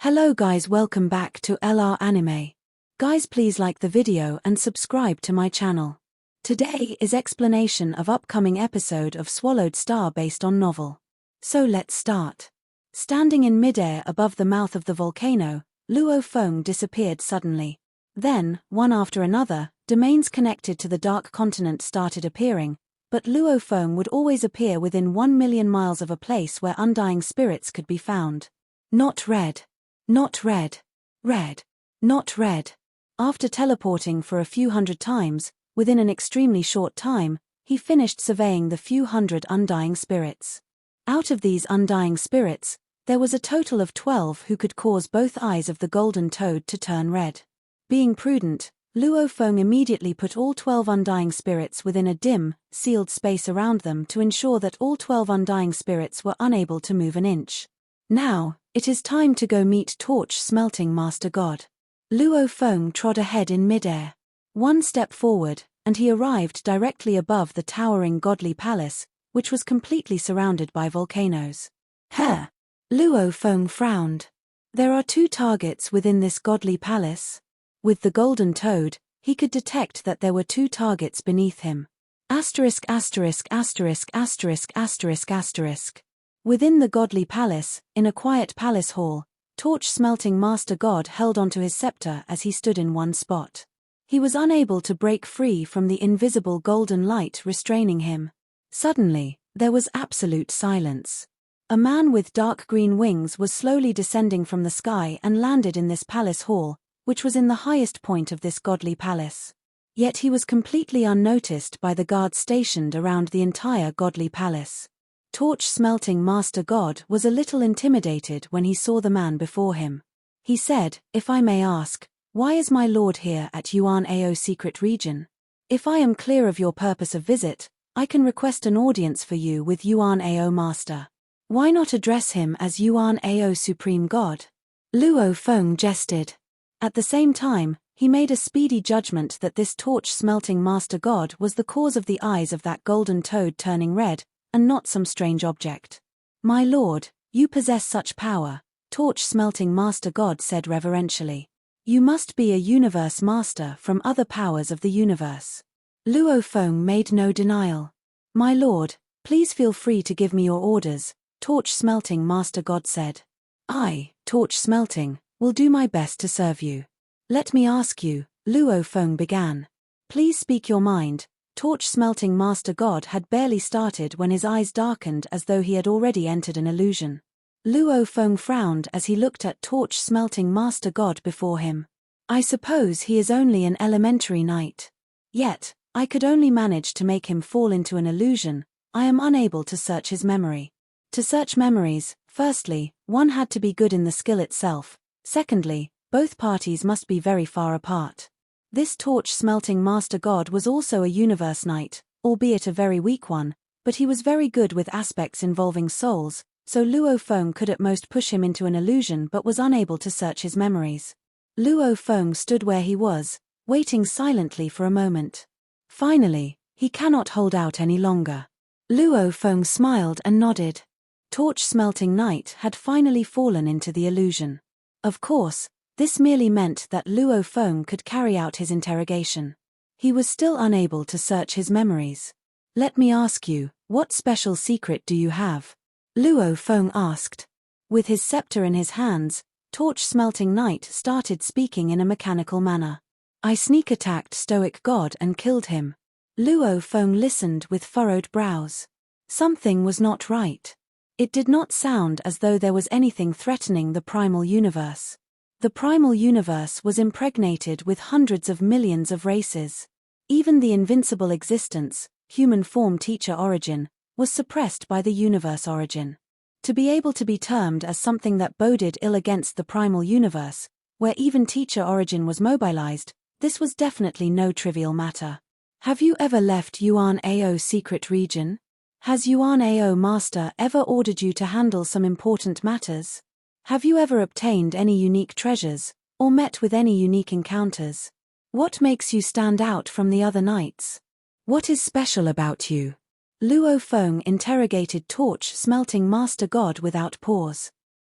Hello guys, welcome back to LR Anime. Guys, please like the video and subscribe to my channel. Today is explanation of upcoming episode of Swallowed Star based on novel. So let's start. Standing in midair above the mouth of the volcano, Luo Feng disappeared suddenly. Then, one after another, domains connected to the Dark Continent started appearing, but Luo Feng would always appear within 1 million miles of a place where undying spirits could be found. Not red. Not red. Red. Not red. After teleporting for a few hundred times, within an extremely short time, he finished surveying the few hundred undying spirits. Out of these undying spirits, there was a total of 12 who could cause both eyes of the golden toad to turn red. Being prudent, Luo Feng immediately put all 12 undying spirits within a dim, sealed space around them to ensure that all 12 undying spirits were unable to move an inch. Now, it is time to go meet torch-smelting Master God. Luo Feng trod ahead in midair. One step forward, and he arrived directly above the towering godly palace, which was completely surrounded by volcanoes. Huh! Luo Feng frowned. There are 2 targets within this godly palace. With the golden toad, he could detect that there were 2 targets beneath him. Asterisk asterisk asterisk asterisk asterisk asterisk. Within the godly palace, in a quiet palace hall, torch-smelting Master God held onto his scepter as he stood in one spot. He was unable to break free from the invisible golden light restraining him. Suddenly, there was absolute silence. A man with dark green wings was slowly descending from the sky and landed in this palace hall, which was in the highest point of this godly palace. Yet he was completely unnoticed by the guards stationed around the entire godly palace. Torch-smelting Master God was a little intimidated when he saw the man before him. He said, "If I may ask, why is my lord here at Yuan Ao secret region? If I am clear of your purpose of visit, I can request an audience for you with Yuan Ao Master. Why not address him as Yuan Ao Supreme God?" Luo Feng jested. At the same time, he made a speedy judgment that this torch-smelting Master God was the cause of the eyes of that golden toad turning red, and not some strange object. "My lord, you possess such power," torch-smelting Master God said reverentially. "You must be a universe master from other powers of the universe." Luo Feng made no denial. "My lord, please feel free to give me your orders," torch-smelting Master God said. "I, torch-smelting, will do my best to serve you. Let me ask you," Luo Feng began. "Please speak your mind." Torch-smelting Master God had barely started when his eyes darkened as though he had already entered an illusion. Luo Feng frowned as he looked at torch-smelting Master God before him. "I suppose he is only an elementary knight. Yet, I could only manage to make him fall into an illusion. I am unable to search his memory. To search memories, firstly, one had to be good in the skill itself. Secondly, both parties must be very far apart. This torch-smelting Master God was also a universe knight, albeit a very weak one, but he was very good with aspects involving souls, so Luo Feng could at most push him into an illusion but was unable to search his memories. Luo Feng stood where he was, waiting silently for a moment. Finally, he cannot hold out any longer. Luo Feng smiled and nodded. Torch-smelting knight had finally fallen into the illusion. Of course, this merely meant that Luo Feng could carry out his interrogation. He was still unable to search his memories. "Let me ask you, what special secret do you have?" Luo Feng asked. With his scepter in his hands, torch-smelting knight started speaking in a mechanical manner. "I sneak-attacked Stoic God and killed him." Luo Feng listened with furrowed brows. Something was not right. It did not sound as though there was anything threatening the primal universe. The primal universe was impregnated with hundreds of millions of races. Even the invincible existence, human form teacher origin, was suppressed by the universe origin. To be able to be termed as something that boded ill against the primal universe, where even teacher origin was mobilized, this was definitely no trivial matter. "Have you ever left Yuan Ao secret region? Has Yuan Ao Master ever ordered you to handle some important matters? Have you ever obtained any unique treasures, or met with any unique encounters? What makes you stand out from the other knights? What is special about you?" Luo Feng interrogated torch-smelting Master God without pause.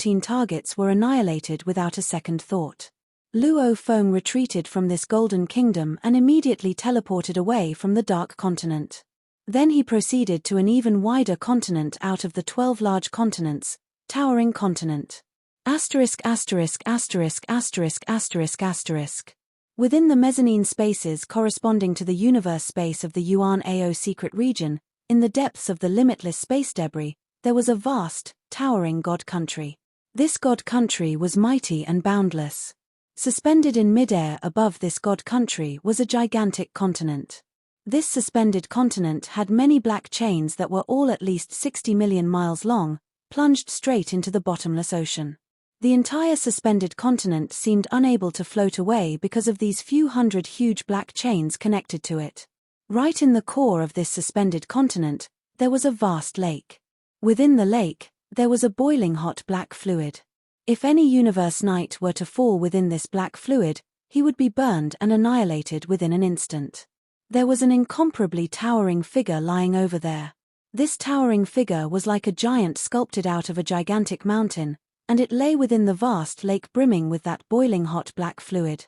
14 targets were annihilated without a second thought. Luo Feng retreated from this golden kingdom and immediately teleported away from the Dark Continent. Then he proceeded to an even wider continent out of the 12 large continents, Towering Continent. Asterisk asterisk asterisk asterisk asterisk asterisk. Within the mezzanine spaces corresponding to the universe space of the Yuan Ao secret region, in the depths of the limitless space debris, there was a vast, towering god country. This god country was mighty and boundless. Suspended in midair above this god country was a gigantic continent. This suspended continent had many black chains that were all at least 60 million miles long, plunged straight into the bottomless ocean. The entire suspended continent seemed unable to float away because of these few hundred huge black chains connected to it. Right in the core of this suspended continent, there was a vast lake. Within the lake, there was a boiling hot black fluid. If any universe knight were to fall within this black fluid, he would be burned and annihilated within an instant. There was an incomparably towering figure lying over there. This towering figure was like a giant sculpted out of a gigantic mountain, and it lay within the vast lake brimming with that boiling hot black fluid.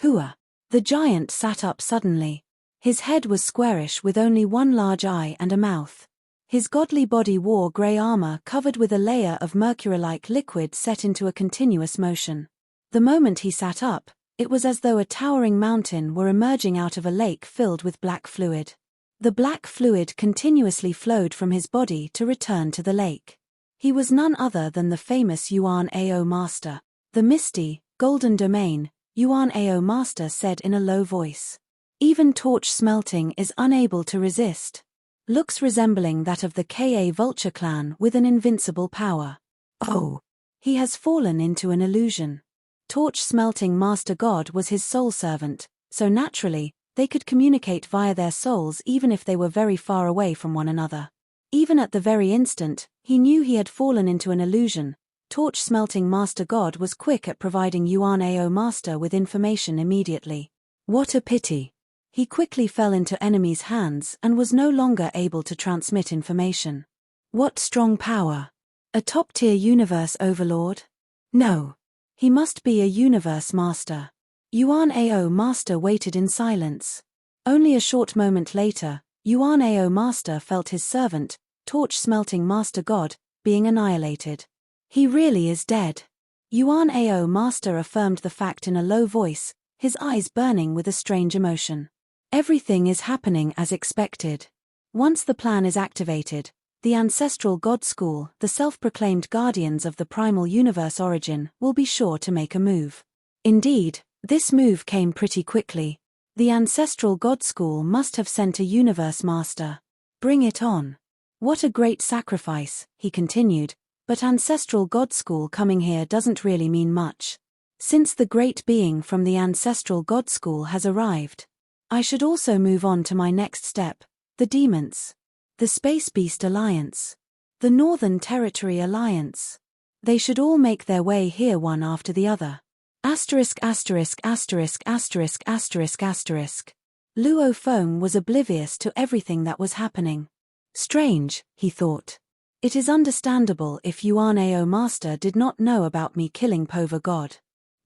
Hua! The giant sat up suddenly. His head was squarish with only one large eye and a mouth. His godly body wore grey armor covered with a layer of mercury-like liquid set into a continuous motion. The moment he sat up, it was as though a towering mountain were emerging out of a lake filled with black fluid. The black fluid continuously flowed from his body to return to the lake. He was none other than the famous Yuan Ao Master. The misty, golden domain, Yuan Ao Master said in a low voice. Even torch smelting is unable to resist. Looks resembling that of the Ka Vulture clan with an invincible power. Oh! He has fallen into an illusion. Torch smelting Master God was his soul servant, so naturally, they could communicate via their souls even if they were very far away from one another. Even at the very instant, he knew he had fallen into an illusion. Torch smelting Master God was quick at providing Yuan Ao Master with information immediately. What a pity! He quickly fell into enemies' hands and was no longer able to transmit information. What strong power! A top-tier universe overlord? No. He must be a universe master. Yuan Ao Master waited in silence. Only a short moment later, Yuan Ao Master felt his servant, torch-smelting Master God, being annihilated. He really is dead. Yuan Ao Master affirmed the fact in a low voice, his eyes burning with a strange emotion. Everything is happening as expected. Once the plan is activated, the ancestral God School, the self-proclaimed guardians of the primal universe origin, will be sure to make a move. Indeed, this move came pretty quickly. The ancestral God School must have sent a universe master. Bring it on. What a great sacrifice, he continued, but ancestral God School coming here doesn't really mean much. Since the great being from the ancestral God School has arrived, I should also move on to my next step, the Demons. The Space Beast Alliance. The Northern Territory Alliance. They should all make their way here one after the other. Asterisk asterisk asterisk asterisk asterisk asterisk. Luo Feng was oblivious to everything that was happening. Strange, he thought. It is understandable if Yuan Ao Master did not know about me killing Pova God.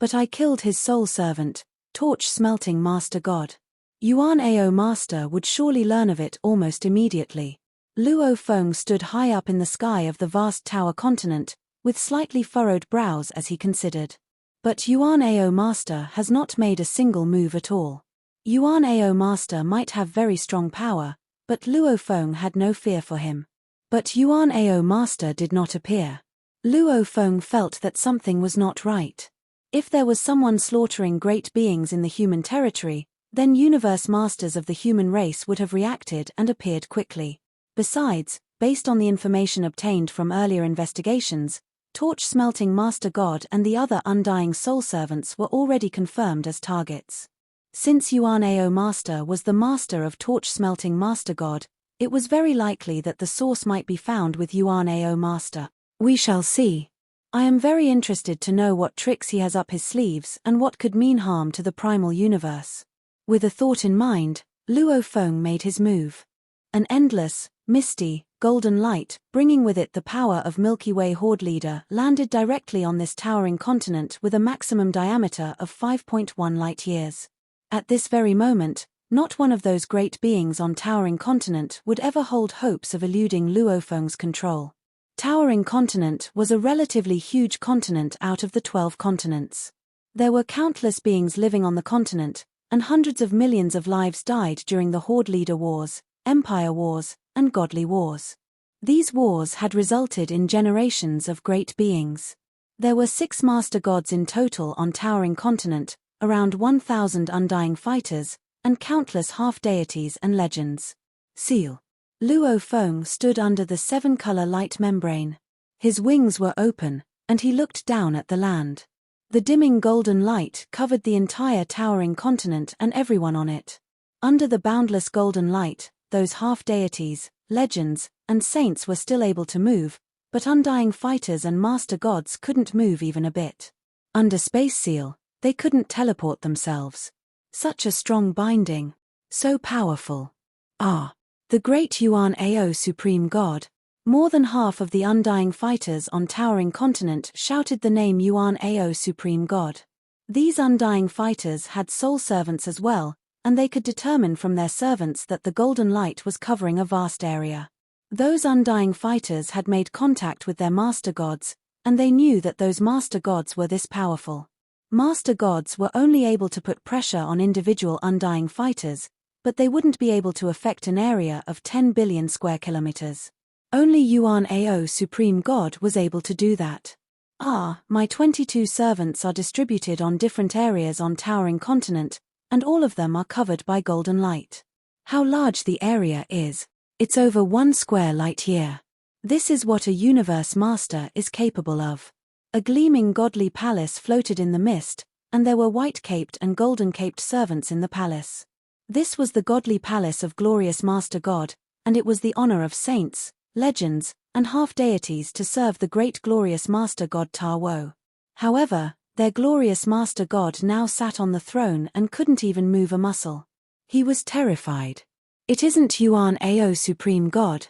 But I killed his soul servant, torch-smelting Master God. Yuan Ao Master would surely learn of it almost immediately. Luo Feng stood high up in the sky of the vast tower continent, with slightly furrowed brows as he considered. But Yuan Ao Master has not made a single move at all. Yuan Ao Master might have very strong power, but Luo Feng had no fear for him. But Yuan Ao Master did not appear. Luo Feng felt that something was not right. If there was someone slaughtering great beings in the human territory, then universe masters of the human race would have reacted and appeared quickly. Besides, based on the information obtained from earlier investigations, torch-smelting Master God and the other undying soul servants were already confirmed as targets. Since Yuan Ao Master was the master of torch-smelting Master God, it was very likely that the source might be found with Yuan Ao Master. We shall see. I am very interested to know what tricks he has up his sleeves and what could mean harm to the primal universe. With a thought in mind, Luo Feng made his move. An endless, misty, golden light, bringing with it the power of Milky Way Horde Leader, landed directly on this towering continent with a maximum diameter of 5.1 light-years. At this very moment, not one of those great beings on towering continent would ever hold hopes of eluding Luo Feng's control. Towering continent was a relatively huge continent out of the 12 continents. There were countless beings living on the continent, and hundreds of millions of lives died during the Horde Leader Wars, Empire Wars, and Godly Wars. These wars had resulted in generations of great beings. There were 6 master gods in total on Towering Continent, around 1,000 undying fighters, and countless half-deities and legends. Seal. Luo Feng stood under the 7-color light membrane. His wings were open, and he looked down at the land. The dimming golden light covered the entire Towering Continent and everyone on it. Under the boundless golden light, those half-deities, legends, and saints were still able to move, but undying fighters and master gods couldn't move even a bit. Under Space Seal, they couldn't teleport themselves. Such a strong binding. So powerful. The great Yuan Ao Supreme God. More than half of the undying fighters on Towering Continent shouted the name Yuan Ao Supreme God. These undying fighters had soul servants as well, and they could determine from their servants that the golden light was covering a vast area. Those undying fighters had made contact with their master gods, and they knew that those master gods were this powerful. Master gods were only able to put pressure on individual undying fighters, but they wouldn't be able to affect an area of 10 billion square kilometers. Only Yuan Ao Supreme God was able to do that. My 22 servants are distributed on different areas on Towering Continent, and all of them are covered by golden light. How large the area is. It's over 1 square light year. This is what a universe master is capable of. A gleaming godly palace floated in the mist, and there were white-caped and golden-caped servants in the palace. This was the godly palace of glorious Master God, and it was the honor of saints, legends, and half-deities to serve the great glorious Master God Ta Wo. However, their glorious Master God now sat on the throne and couldn't even move a muscle. He was terrified. It isn't Yuan Ao Supreme God.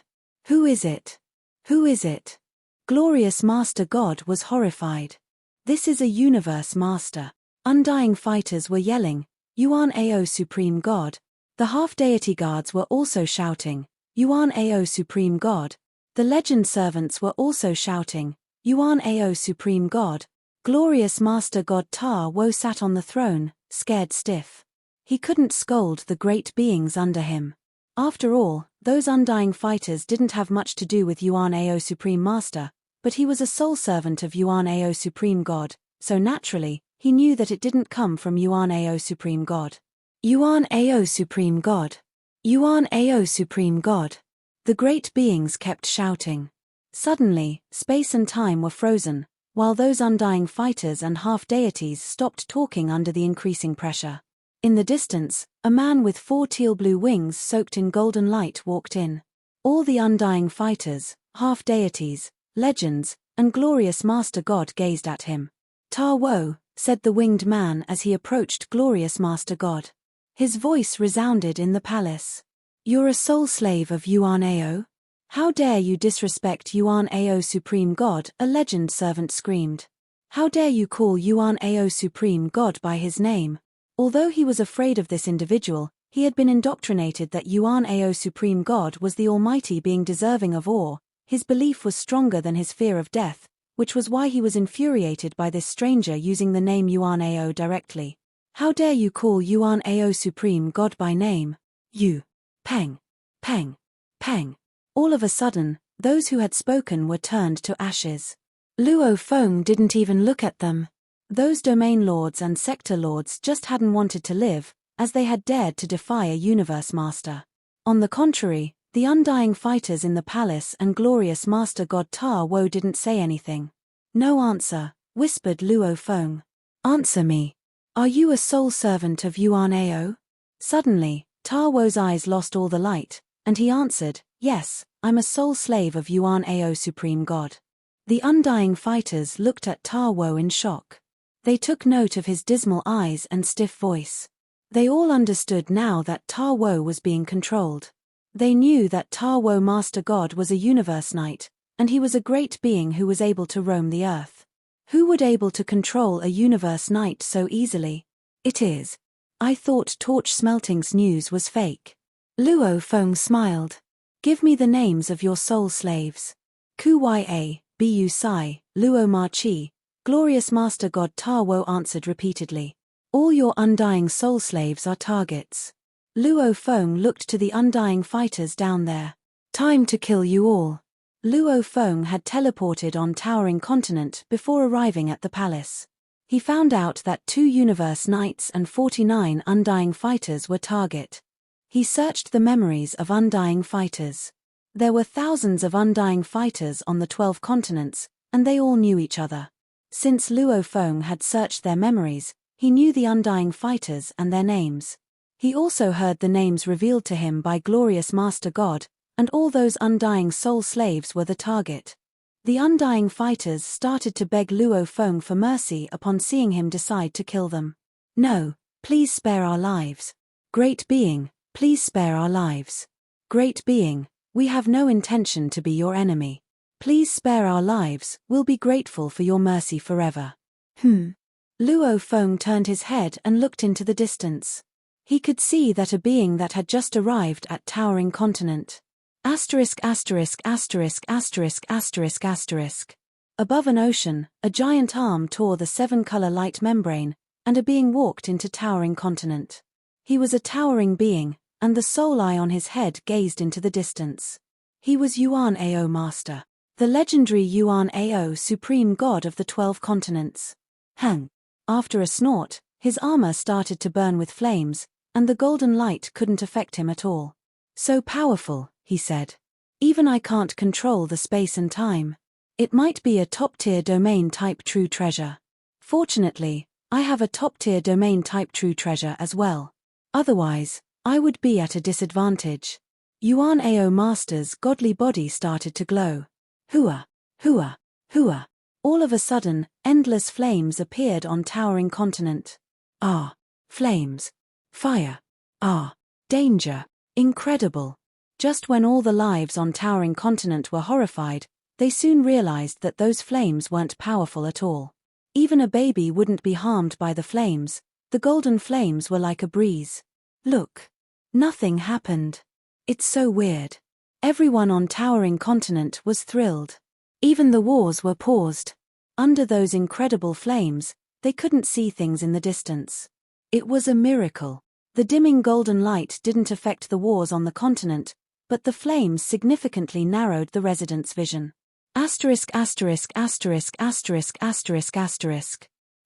Who is it? Who is it? Glorious Master God was horrified. This is a universe master. Undying fighters were yelling, Yuan Ao Supreme God. The half-deity guards were also shouting, Yuan Ao Supreme God. The legend servants were also shouting, Yuan Ao Supreme God. Glorious Master God Ta Wo sat on the throne, scared stiff. He couldn't scold the great beings under him. After all, those undying fighters didn't have much to do with Yuan Ao Supreme Master, but he was a soul servant of Yuan Ao Supreme God, so naturally, he knew that it didn't come from Yuan Ao Supreme God. Yuan Ao Supreme God. Yuan Ao Supreme God. The great beings kept shouting. Suddenly, space and time were frozen, while those undying fighters and half-deities stopped talking under the increasing pressure. In the distance, a man with 4 teal-blue wings soaked in golden light walked in. All the undying fighters, half-deities, legends, and glorious Master God gazed at him. Ta Wo, said the winged man as he approached glorious Master God. His voice resounded in the palace. You're a soul slave of Yuan Ao? How dare you disrespect Yuan Ao Supreme God? A legend servant screamed. How dare you call Yuan Ao Supreme God by his name? Although he was afraid of this individual, he had been indoctrinated that Yuan Ao Supreme God was the Almighty being deserving of awe. His belief was stronger than his fear of death, which was why he was infuriated by this stranger using the name Yuan Ao directly. How dare you call Yuan Ao Supreme God by name? You. Peng. Peng. Peng. All of a sudden, those who had spoken were turned to ashes. Luo Feng didn't even look at them. Those domain lords and sector lords just hadn't wanted to live, as they had dared to defy a universe master. On the contrary, the undying fighters in the palace and glorious Master God Ta Wo didn't say anything. No answer, whispered Luo Feng. Answer me. Are you a soul servant of Yuan Ao? Suddenly, Ta Wo's eyes lost all the light, and he answered, yes, I'm a soul slave of Yuan Ao Supreme God. The undying fighters looked at Ta Wo in shock. They took note of his dismal eyes and stiff voice. They all understood now that Ta Wo was being controlled. They knew that Ta Wo Master God was a universe knight, and he was a great being who was able to roam the earth. Who would able to control a universe knight so easily? It is. I thought Torch Smelting's news was fake. Luo Feng smiled. Give me the names of your soul slaves. Ku Ya, Bu Sai, Luo Ma Chi. Glorious Master God Ta Wo answered repeatedly. All your undying soul slaves are targets. Luo Feng looked to the undying fighters down there. Time to kill you all. Luo Feng had teleported on Towering Continent before arriving at the palace. He found out that 2 Universe Knights and 49 Undying Fighters were target. He searched the memories of Undying Fighters. There were thousands of Undying Fighters on the 12 continents, and they all knew each other. Since Luo Feng had searched their memories, he knew the Undying Fighters and their names. He also heard the names revealed to him by Glorious Master God, and all those Undying Soul Slaves were the target. The Undying Fighters started to beg Luo Feng for mercy upon seeing him decide to kill them. "No, please spare our lives. Great Being, please spare our lives. Great Being, we have no intention to be your enemy. Please spare our lives, we'll be grateful for your mercy forever." Luo Feng turned his head and looked into the distance. He could see that a being that had just arrived at Towering Continent. Above an ocean, a giant arm tore the 7-color light membrane, and a being walked into Towering Continent. He was a towering being, and the soul eye on his head gazed into the distance. He was Yuan Ao Master, the legendary Yuan Ao Supreme God of the 12 continents. After a snort, his armor started to burn with flames, and the golden light couldn't affect him at all. "So powerful," he said. "Even I can't control the space and time. It might be a top-tier domain-type true treasure. Fortunately, I have a top-tier domain-type true treasure as well. Otherwise, I would be at a disadvantage." Yuan Ao Master's godly body started to glow. Hua, hua, hua. All of a sudden, endless flames appeared on Towering Continent. Ah, flames. Fire. Ah, danger. Incredible. Just when all the lives on Towering Continent were horrified, they soon realized that those flames weren't powerful at all. Even a baby wouldn't be harmed by the flames. The golden flames were like a breeze. Look. Nothing happened. It's so weird. Everyone on Towering Continent was thrilled. Even the wars were paused. Under those incredible flames, they couldn't see things in the distance. It was a miracle. The dimming golden light didn't affect the wars on the continent, but the flames significantly narrowed the residents' vision.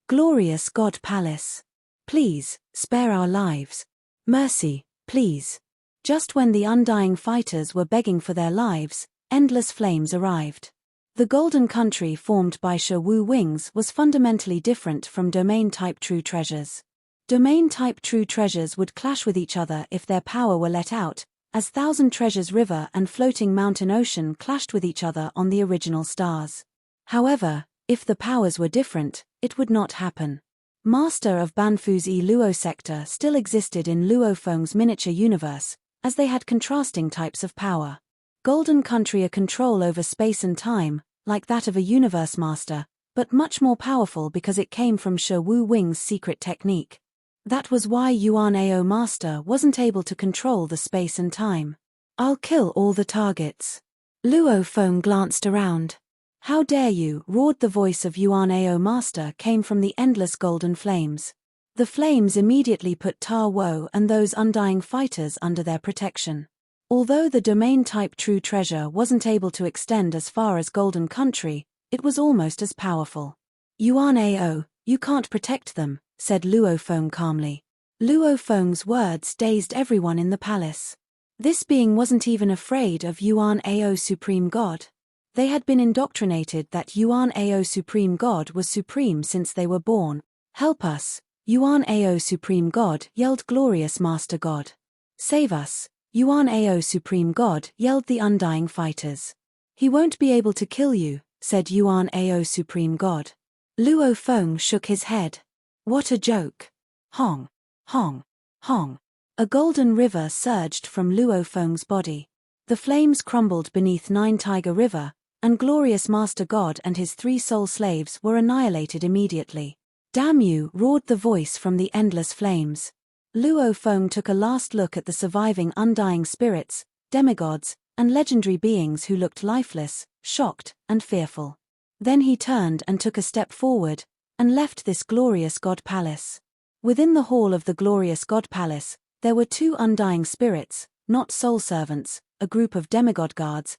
Glorious God Palace. Please, spare our lives. Mercy, please. Just when the Undying Fighters were begging for their lives, endless flames arrived. The Golden Country formed by Shi Wu Wings was fundamentally different from domain-type true treasures. Domain-type true treasures would clash with each other if their power were let out, as Thousand Treasures River and Floating Mountain Ocean clashed with each other on the original stars. However, if the powers were different, it would not happen. Master of Banfu's Luo sector still existed in Luo Feng's miniature universe, as they had contrasting types of power. Golden Country a control over space and time, like that of a universe master, but much more powerful because it came from Shi Wu Wing's secret technique. That was why Yuan Ao Master wasn't able to control the space and time. "I'll kill all the targets." Luo Feng glanced around. "How dare you!" roared the voice of Yuan Ao Master came from the endless golden flames. The flames immediately put Ta Wo and those Undying Fighters under their protection. Although the domain-type true treasure wasn't able to extend as far as Golden Country, it was almost as powerful. "Yuan Ao, you can't protect them," said Luo Feng calmly. Luo Feng's words dazed everyone in the palace. This being wasn't even afraid of Yuan Ao Supreme God. They had been indoctrinated that Yuan Ao Supreme God was supreme since they were born. "Help us, Yuan Ao Supreme God," yelled Glorious Master God. "Save us, Yuan Ao Supreme God," yelled the Undying Fighters. "He won't be able to kill you," said Yuan Ao Supreme God. Luo Feng shook his head. "What a joke. Hong, hong, hong." A golden river surged from Luo Feng's body. The flames crumbled beneath Nine Tiger River, and Glorious Master God and his 3 soul slaves were annihilated immediately. "Damn you!" roared the voice from the endless flames. Luo Feng took a last look at the surviving undying spirits, demigods, and legendary beings who looked lifeless, shocked, and fearful. Then he turned and took a step forward, and left this glorious God Palace. Within the hall of the glorious God Palace, there were 2 undying spirits, not soul servants, a group of demigod guards,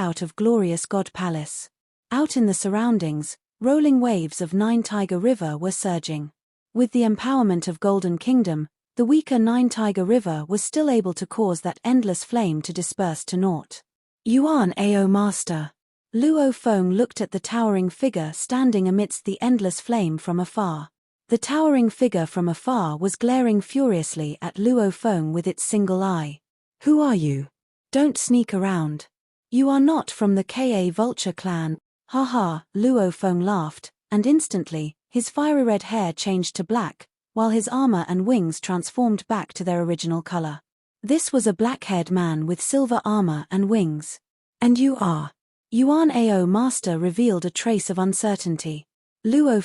out of glorious God Palace. Out in the surroundings, rolling waves of Nine Tiger River were surging. With the empowerment of Golden Kingdom, the weaker Nine Tiger River was still able to cause that endless flame to disperse to naught. Yuan Ao Master. Luo Feng looked at the towering figure standing amidst the endless flame from afar. The towering figure from afar was glaring furiously at Luo Feng with its single eye. Who are you? Don't sneak around. You are not from the Ka Vulture clan. Haha, Luo Feng laughed, and instantly, his fiery red hair changed to black, while his armor and wings transformed back to their original color. This was a black-haired man with silver armor and wings. And you are? Yuan Ao Master revealed a trace of uncertainty. Luo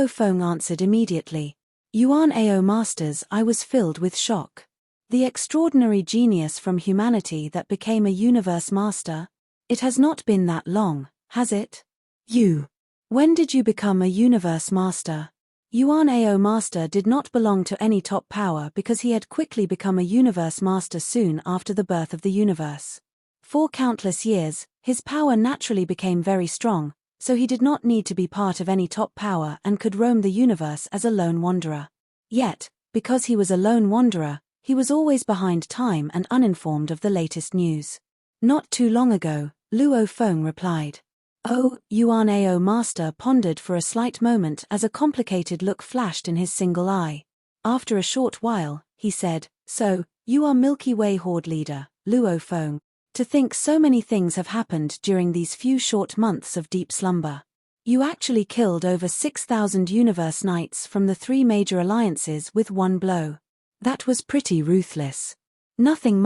Feng answered immediately. Yuan Ao Masters, I was filled with shock. The extraordinary genius from humanity that became a universe master? It has not been that long, has it? When did you become a universe master? Yuan Ao Master did not belong to any top power because he had quickly become a universe master soon after the birth of the universe. For countless years, his power naturally became very strong, so he did not need to be part of any top power and could roam the universe as a lone wanderer. Yet, because he was a lone wanderer, he was always behind time and uninformed of the latest news. Not too long ago, Luo Feng replied. Oh, Yuan Ao Master pondered for a slight moment as a complicated look flashed in his single eye. After a short while, he said, So, you are Milky Way Horde leader, Luo Feng. To think so many things have happened during these few short months of deep slumber. You actually killed over 6,000 universe knights from the 3 major alliances with one blow. That was pretty ruthless. Nothing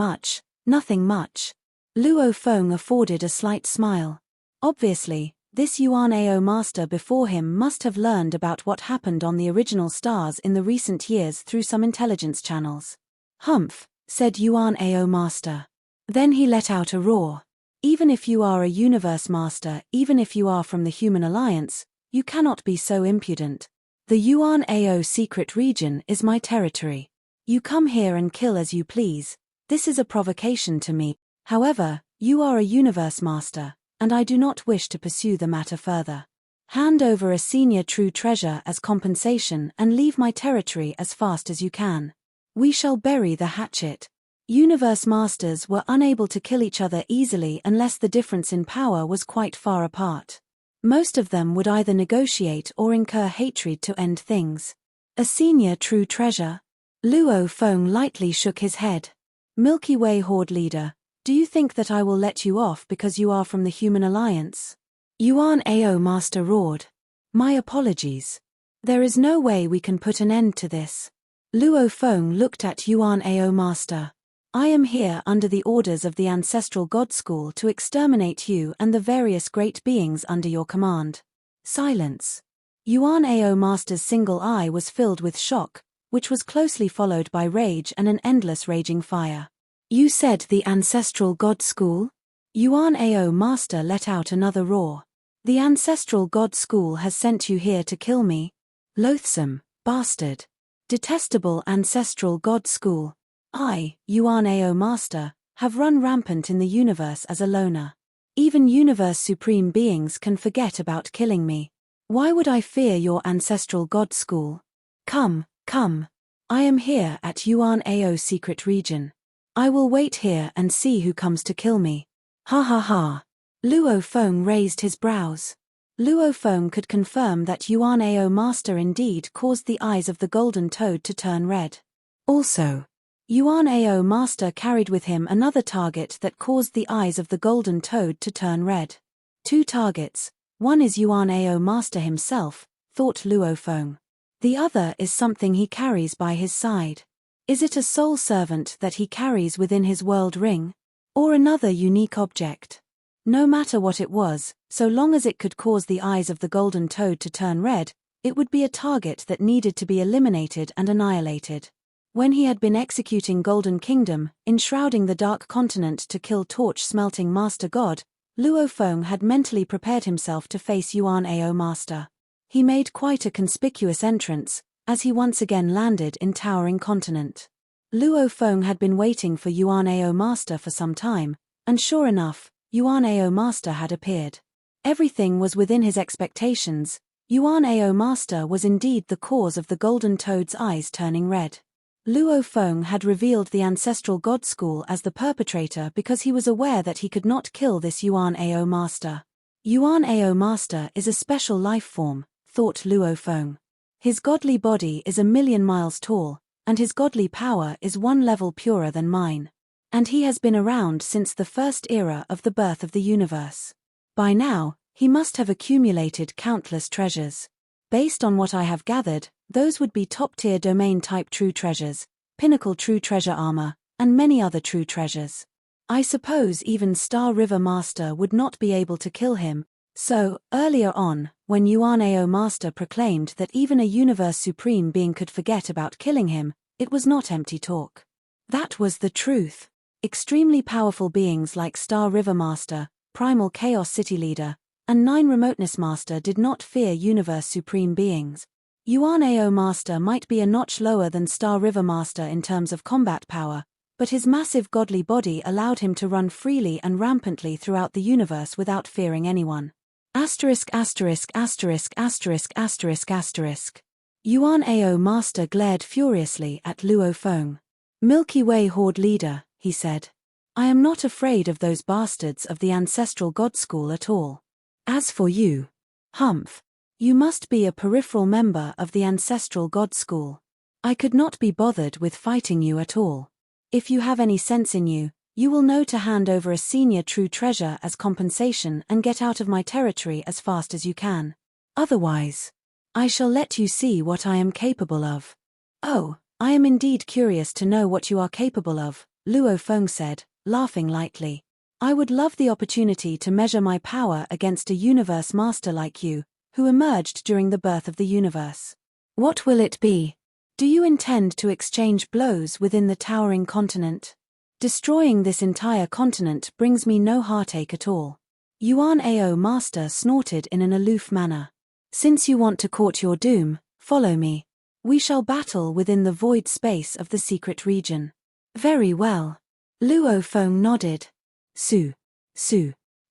much. Luo Feng afforded a slight smile. Obviously, this Yuan Ao Master before him must have learned about what happened on the original stars in the recent years through some intelligence channels. Humph, said Yuan Ao Master. Then he let out a roar. Even if you are a universe master, even if you are from the Human Alliance, you cannot be so impudent. The Yuan Ao secret region is my territory. You come here and kill as you please. This is a provocation to me. However, you are a universe master, and I do not wish to pursue the matter further. Hand over a senior true treasure as compensation and leave my territory as fast as you can. We shall bury the hatchet. Universe masters were unable to kill each other easily unless the difference in power was quite far apart. Most of them would either negotiate or incur hatred to end things. A senior true treasure? Luo Feng lightly shook his head. Milky Way Horde leader, do you think that I will let you off because you are from the Human Alliance? Yuan Ao Master roared. My apologies. There is no way we can put an end to this. Luo Feng looked at Yuan Ao Master. I am here under the orders of the Ancestral God School to exterminate you and the various great beings under your command. Silence. Yuan Ao Master's single eye was filled with shock, which was closely followed by rage and an endless raging fire. You said the Ancestral God School? Yuan Ao Master let out another roar. The Ancestral God School has sent you here to kill me, Loathsome, bastard. Detestable ancestral god school. I, Yuan Ao Master, have run rampant in the universe as a loner. Even universe supreme beings can forget about killing me. Why would I fear your ancestral god school? Come, come. I am here at Yuan Ao secret region. I will wait here and see who comes to kill me. Ha ha ha. Luo Feng raised his brows. Luo Feng could confirm that Yuan Ao Master indeed caused the eyes of the golden toad to turn red. Also, Yuan Ao Master carried with him another target that caused the eyes of the golden toad to turn red. 2 targets, one is Yuan Ao Master himself, thought Luo Feng. The other is something he carries by his side. Is it a soul servant that he carries within his world ring? Or another unique object? No matter what it was, so long as it could cause the eyes of the golden toad to turn red, it would be a target that needed to be eliminated and annihilated. When he had been executing Golden Kingdom, enshrouding the Dark Continent to kill torch-smelting Master God, Luo Feng had mentally prepared himself to face Yuan Ao Master. He made quite a conspicuous entrance, as he once again landed in Towering Continent. Luo Feng had been waiting for Yuan Ao Master for some time, and sure enough, Yuan Ao Master had appeared. Everything was within his expectations. Yuan Ao Master was indeed the cause of the golden toad's eyes turning red. Luo Feng had revealed the ancestral god school as the perpetrator because he was aware that he could not kill this Yuan Ao Master. Yuan Ao Master is a special life form, thought Luo Feng. His godly body is 1,000,000 miles tall, and his godly power is 1 level purer than mine. And he has been around since the first era of the birth of the universe. By now, he must have accumulated countless treasures. Based on what I have gathered, those would be top-tier domain-type true treasures, pinnacle true treasure armor, and many other true treasures. I suppose even Star River Master would not be able to kill him, so, earlier on, when Yuan Ao Master proclaimed that even a universe supreme being could forget about killing him, it was not empty talk. That was the truth. Extremely powerful beings like Star River Master, Primal Chaos City Leader, and 9 Remoteness Master did not fear universe supreme beings. Yuan Ao Master might be a notch lower than Star River Master in terms of combat power, but his massive godly body allowed him to run freely and rampantly throughout the universe without fearing anyone. Asterisk asterisk asterisk asterisk asterisk asterisk. Yuan Ao Master glared furiously at Luo Feng. Milky Way Horde Leader, he said. I am not afraid of those bastards of the ancestral god school at all. As for you, Humph, you must be a peripheral member of the ancestral god school. I could not be bothered with fighting you at all. If you have any sense in you, you will know to hand over a senior true treasure as compensation and get out of my territory as fast as you can. Otherwise, I shall let you see what I am capable of. Oh, I am indeed curious to know what you are capable of, Luo Feng said, laughing lightly. I would love the opportunity to measure my power against a universe master like you, who emerged during the birth of the universe. What will it be? Do you intend to exchange blows within the Towering Continent? Destroying this entire continent brings me no heartache at all. Yuan Ao Master snorted in an aloof manner. Since you want to court your doom, follow me. We shall battle within the void space of the secret region. Very well. Luo Feng nodded. Su.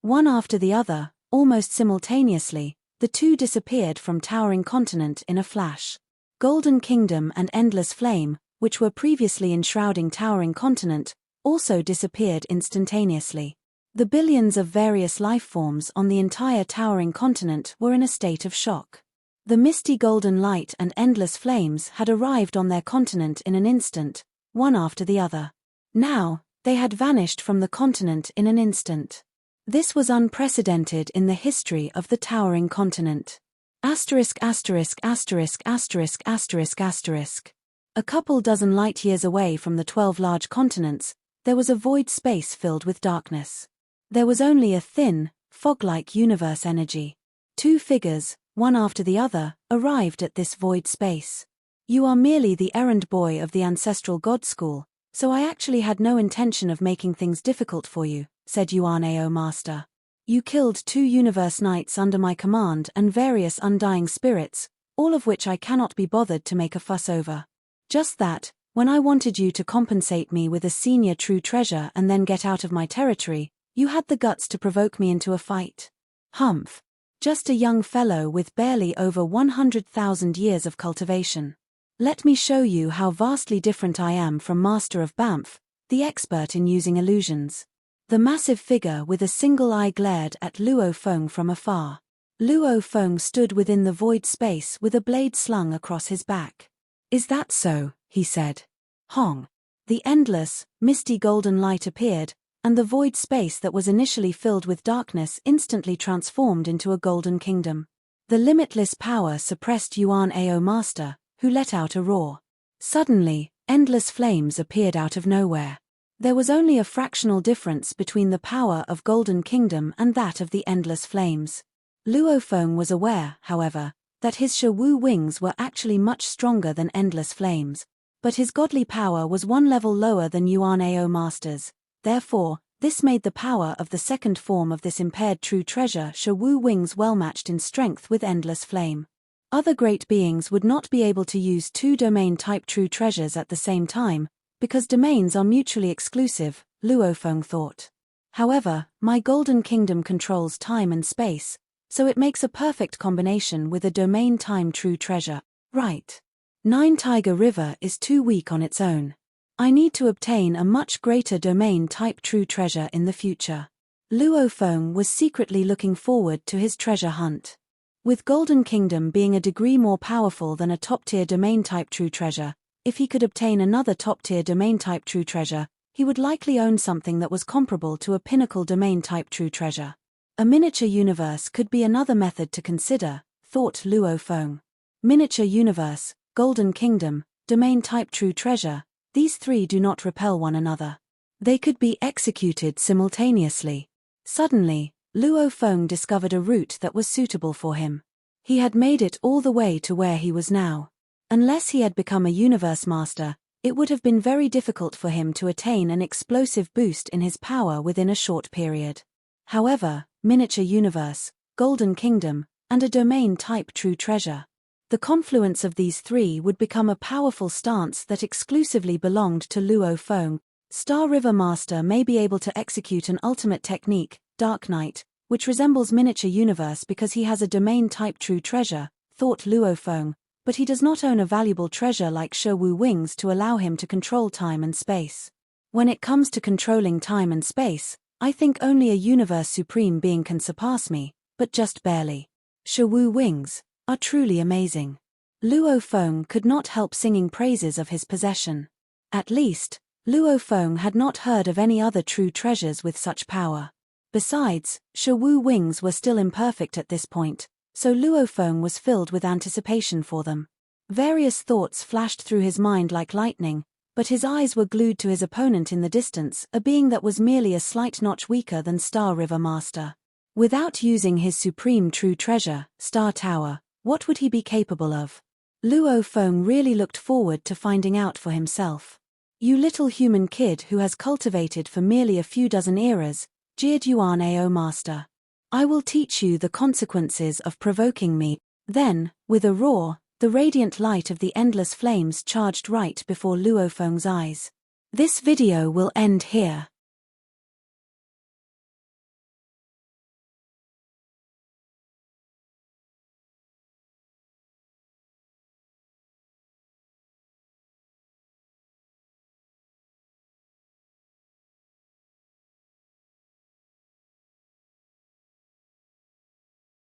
One after the other, almost simultaneously, the two disappeared from Towering Continent in a flash. Golden Kingdom and Endless Flame, which were previously enshrouding Towering Continent, also disappeared instantaneously. The billions of various life forms on the entire Towering Continent were in a state of shock. The misty golden light and endless flames had arrived on their continent in an instant, one after the other. Now, they had vanished from the continent in an instant. This was unprecedented in the history of the Towering Continent. Asterisk asterisk asterisk asterisk asterisk asterisk. A couple dozen light years away from the 12 large continents, there was a void space filled with darkness. There was only a thin, fog-like universe energy. 2 figures, one after the other, arrived at this void space. You are merely the errand boy of the ancestral god school, so I actually had no intention of making things difficult for you, said Yuan Ao Master. You killed 2 universe knights under my command and various undying spirits, all of which I cannot be bothered to make a fuss over. Just that, when I wanted you to compensate me with a senior true treasure and then get out of my territory, you had the guts to provoke me into a fight. Humph. Just a young fellow with barely over 100,000 years of cultivation. Let me show you how vastly different I am from Master of Banff, the expert in using illusions. The massive figure with a single eye glared at Luo Feng from afar. Luo Feng stood within the void space with a blade slung across his back. Is that so? He said. Hong. The endless, misty golden light appeared, and the void space that was initially filled with darkness instantly transformed into a golden kingdom. The limitless power suppressed Yuan Ao Master, who let out a roar. Suddenly, endless flames appeared out of nowhere. There was only a fractional difference between the power of Golden Kingdom and that of the endless flames. Luo Feng was aware, however, that his Shi Wu wings were actually much stronger than endless flames, but his godly power was one level lower than Yuan Ao Master's. Therefore, this made the power of the second form of this impaired true treasure Shi Wu wings well matched in strength with endless flame. Other great beings would not be able to use two domain-type true treasures at the same time, because domains are mutually exclusive, Luo Feng thought. However, my Golden Kingdom controls time and space, so it makes a perfect combination with a domain-time true treasure, right? Nine Tiger River is too weak on its own. I need to obtain a much greater domain-type true treasure in the future. Luo Feng was secretly looking forward to his treasure hunt. With Golden Kingdom being a degree more powerful than a top-tier domain-type true treasure, if he could obtain another top-tier domain-type true treasure, he would likely own something that was comparable to a pinnacle domain-type true treasure. A miniature universe could be another method to consider, thought Luo Feng. Miniature universe, Golden Kingdom, domain-type true treasure, these three do not repel one another. They could be executed simultaneously. Suddenly, Luo Feng discovered a route that was suitable for him. He had made it all the way to where he was now. Unless he had become a universe master, it would have been very difficult for him to attain an explosive boost in his power within a short period. However, miniature universe, Golden Kingdom, and a domain-type true treasure. The confluence of these three would become a powerful stance that exclusively belonged to Luo Feng. Star River Master may be able to execute an ultimate technique, Dark Knight, which resembles miniature universe because he has a domain-type true treasure, thought Luo Feng, but he does not own a valuable treasure like Shi Wu wings to allow him to control time and space. When it comes to controlling time and space, I think only a universe supreme being can surpass me, but just barely. Shi Wu wings are truly amazing. Luo Feng could not help singing praises of his possession. At least, Luo Feng had not heard of any other true treasures with such power. Besides, Shi Wu wings were still imperfect at this point, so Luo Feng was filled with anticipation for them. Various thoughts flashed through his mind like lightning, but his eyes were glued to his opponent in the distance, a being that was merely a slight notch weaker than Star River Master. Without using his supreme true treasure, Star Tower, what would he be capable of? Luo Feng really looked forward to finding out for himself. You little human kid who has cultivated for merely a few dozen eras, jeered Yuan Ao Master. I will teach you the consequences of provoking me. Then, with a roar, the radiant light of the endless flames charged right before Luo Feng's eyes. This video will end here.